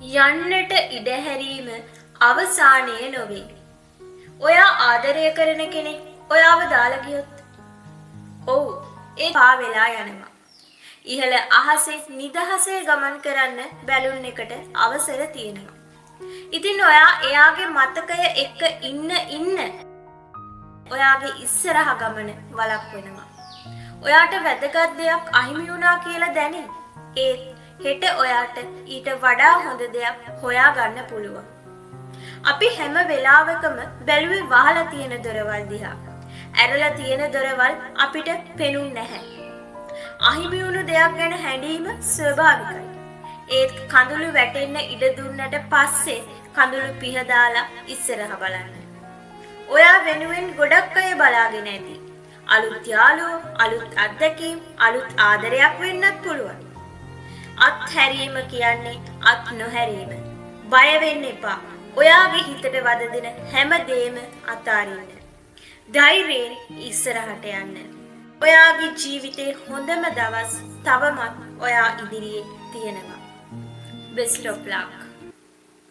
යන්නට ඉඩ හැරීම අවසානය නොවේ. ඔයා ආදරය කරන කෙනෙක් ඔයාව දාලා ගියොත් ඔව් ඒ පා වෙලා යනවා. ඉහළ අහසේ නිදහසේ ගමන් කරන්න බැලුන් එකට අවසර තියෙනවා. ඉතින් ඔයා එයාගේ මතකය එක්ක ඉන්න ඔයාගේ ඉස්සරහ ගමන වළක්වනවා. ඔයාට වැදගත් දෙයක් අහිමි වුණා කියලා දැනේ. ඒත් හෙට ඔයාට ඊට වඩා හොඳ දෙයක් හොයාගන්න පුළුවන්. අපි හැම වෙලාවකම බැලුවේ වහලා තියෙන දොරවල් දිහා. ඇරලා තියෙන දොරවල් අපිට පෙනුන්නේ නැහැ. අහිමි වුණු දෙයක් ගැන හැඬීම ස්වභාවිකයි. ඒත් කඳුළු වැටෙන්න ඉඩ දුන්නට පස්සේ කඳුළු පිහදාලා ඉස්සරහ බලන්න. ඔයා වෙනුවෙන් ගොඩක් අය බලාගෙන ඇති. අලුත් යාළුවෝ, අලුත් අත්දැකීම්, අලුත් ආදරයක් වෙන්නත් පුළුවන්. අත්හැරීම කියන්නේ අත් නොහැරීම. බය වෙන්න එපා. ඔයාගේ හිතට වද දෙන හැම දෙයක්ම අතාරින්න. ධෛර්යයෙන් ඉස්සරහට යන්න. ඔයාගේ ජීවිතේ හොඳම දවස් තවමත් ඔයා ඉදිරියේ තියෙනවා. Best of luck.